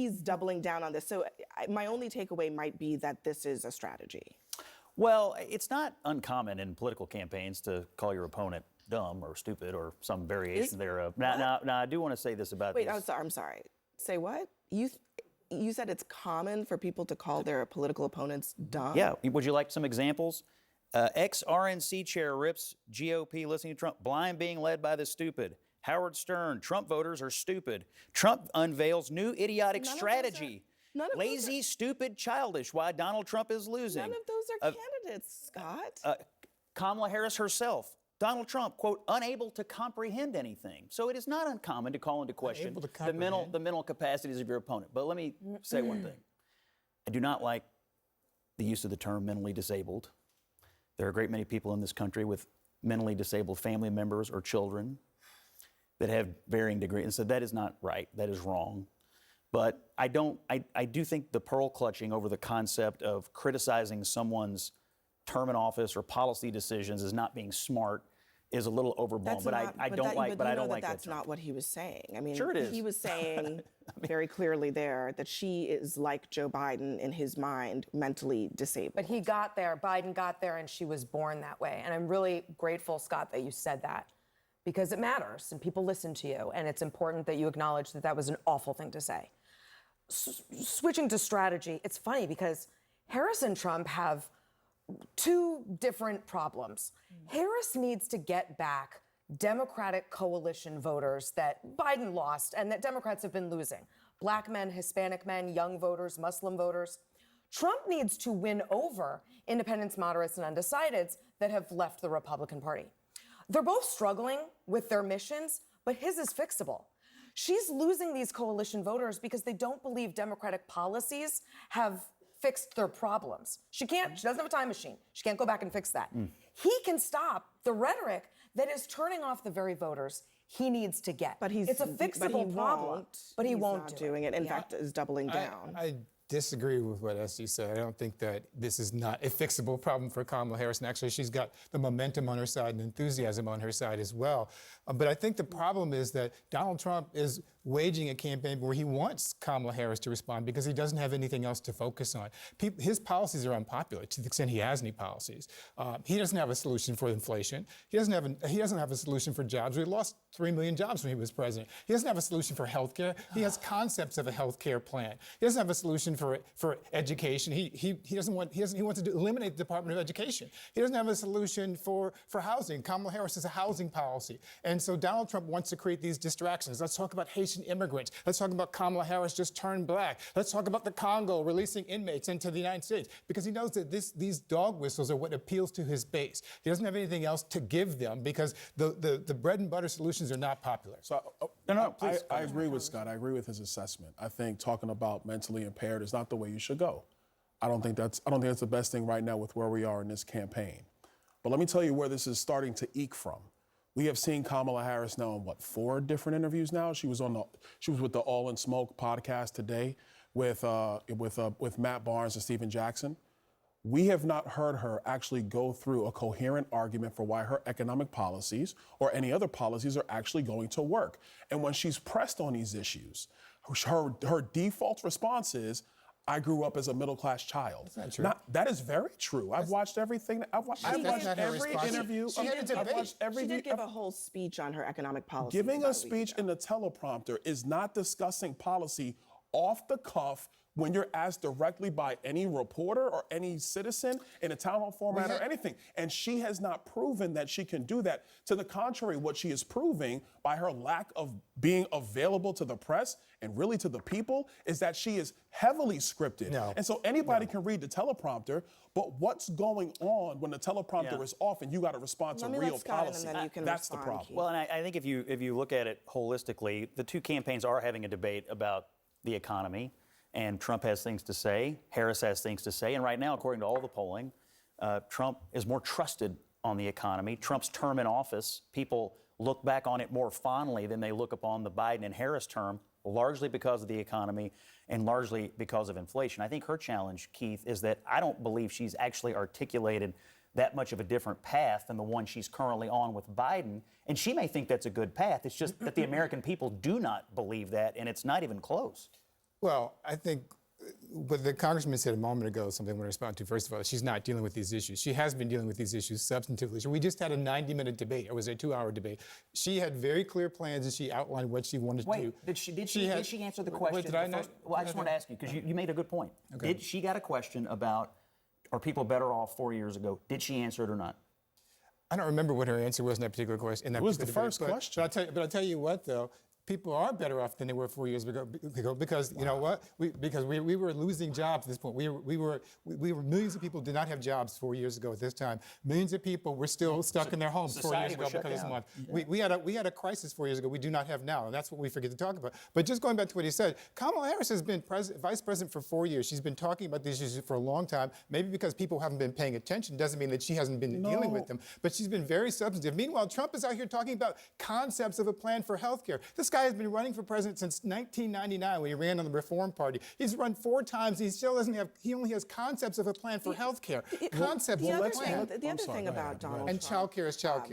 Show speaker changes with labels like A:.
A: he's doubling down on this. So my only takeaway might be that this is a strategy.
B: Well, it's not uncommon in political campaigns to call your opponent dumb or stupid or some variation thereof. Now, I do want to say this about
A: Wait,
B: this.
A: I'm sorry. Say what? You said it's common for people to call their political opponents dumb?
B: Yeah. Would you like some examples? Ex-RNC chair rips GOP listening to Trump, blind being led by the stupid. Howard Stern, Trump voters are stupid. Trump unveils new idiotic strategy. Lazy, stupid, childish. Why Donald Trump is losing.
A: None of those are candidates, Scott.
B: Kamala Harris herself. Donald Trump, quote, unable to comprehend anything. So it is not uncommon to call into question the mental capacities of your opponent. But let me say one thing. I do not like the use of the term mentally disabled. There are a great many people in this country with mentally disabled family members or children that have varying degrees. And so that is not right. That is wrong. But I do think the pearl clutching over the concept of criticizing someone's term in office or policy decisions as not being smart is a little overblown. I don't like that.
A: That's not what he was saying. I mean,
B: sure it is.
A: He was saying very clearly there that she is like Joe Biden in his mind, mentally disabled.
C: But he got there, Biden got there, and she was born that way. And I'm really grateful, Scott, that you said that because it matters and people listen to you. And it's important that you acknowledge that that was an awful thing to say. Switching to strategy, it's funny because Harris and Trump have two different problems. Harris needs to get back Democratic coalition voters that Biden lost and that Democrats have been losing. Black men, Hispanic men, young voters, Muslim voters. Trump needs to win over independents, moderates, and undecideds that have left the Republican Party. They're both struggling with their missions, but his is fixable. She's losing these coalition voters because they don't believe Democratic policies have fixed their problems. She doesn't have a time machine. She can't go back and fix that. He can stop the rhetoric that is turning off the very voters he needs to get. It's a fixable problem, but he won't
A: do doing it. In fact, is doubling down.
D: I disagree with what Esty said. I don't think that this is not a fixable problem for Kamala Harris. And actually, she's got the momentum on her side and enthusiasm on her side as well. But I think the problem is that Donald Trump is waging a campaign where he wants Kamala Harris to respond because he doesn't have anything else to focus on. His policies are unpopular to the extent he has any policies. He doesn't have a solution for inflation. He doesn't have a solution for jobs. We lost 3 million jobs when he was president. He doesn't have a solution for health care. He has concepts of a health care plan. He doesn't have a solution for education. He wants to eliminate the Department of Education. He doesn't have a solution for housing. Kamala Harris has a housing policy. And so Donald Trump wants to create these distractions. Let's talk about Haitian immigrants. Let's talk about Kamala Harris just turned black. Let's talk about the Congo releasing inmates into the United States because he knows that these dog whistles are what appeals to his base. He doesn't have anything else to give them because the bread and butter solutions are not popular.
E: So I agree with Scott. I agree with his assessment. I think talking about mentally impaired is not the way you should go. I don't think that's the best thing right now with where we are in this campaign. But let me tell you where this is starting to eke from. We have seen Kamala Harris now in 4 different interviews now. She was with the All in Smoke podcast today with Matt Barnes and Stephen Jackson. We have not heard her actually go through a coherent argument for why her economic policies or any other policies are actually going to work. And when she's pressed on these issues, her default response is, I grew up as a middle-class child.
D: That's not true.
E: That is very true. I've watched everything. I've watched every interview.
A: She did give a whole speech on her economic policy.
E: Giving a speech in the teleprompter is not discussing policy off the cuff when you're asked directly by any reporter or any citizen in a town hall format or anything. And she has not proven that she can do that. To the contrary, what she is proving by her lack of being available to the press and really to the people is that she is heavily scripted. And so anybody can read the teleprompter, but what's going on when the teleprompter is off and you got to respond to real policy? That's the problem.
B: Well, and I think if you look at it holistically, the two campaigns are having a debate about the economy. And Trump has things to say, Harris has things to say, and right now, according to all the polling, Trump is more trusted on the economy. Trump's term in office, people look back on it more fondly than they look upon the Biden and Harris term, largely because of the economy and largely because of inflation. I think her challenge, Keith, is that I don't believe she's actually articulated that much of a different path than the one she's currently on with Biden. And she may think that's a good path. It's just that the American people do not believe that, and it's not even close.
D: Well, I think what the congressman said a moment ago, something I want to respond to. First of all, she's not dealing with these issues. She has been dealing with these issues substantively. So we just had a 90-minute debate, or was it a 2-hour debate? She had very clear plans, and she outlined what she wanted to do.
B: Wait, did she answer the question?
D: Did I not?
B: Well, I just want to ask you, because you made a good point. Did she got a question about, are people better off 4 years ago? Did she answer it or not?
D: I don't remember what her answer was in that particular question.
E: It was the first question.
D: But I'll tell you what, though. People are better off than they were 4 years ago because you know what? We were losing jobs at this point. We were millions of people did not have jobs 4 years ago at this time. Millions of people were still stuck in their homes 4 years ago because of this month. We had a crisis 4 years ago we do not have now, and that's what we forget to talk about. But just going back to what he said, Kamala Harris has been vice president for 4 years. She's been talking about these issues for a long time. Maybe because people haven't been paying attention doesn't mean that she hasn't been dealing with them. But she's been very substantive. Meanwhile, Trump is out here talking about concepts of a plan for health care. This guy has been running for president since 1999 when he ran on the Reform Party. He's run 4 times. He still doesn't have. He only has concepts of a plan for health care. Concepts
A: The
D: of a
A: other
D: plan.
A: thing about Donald
D: And
A: Trump,
D: child care is child care.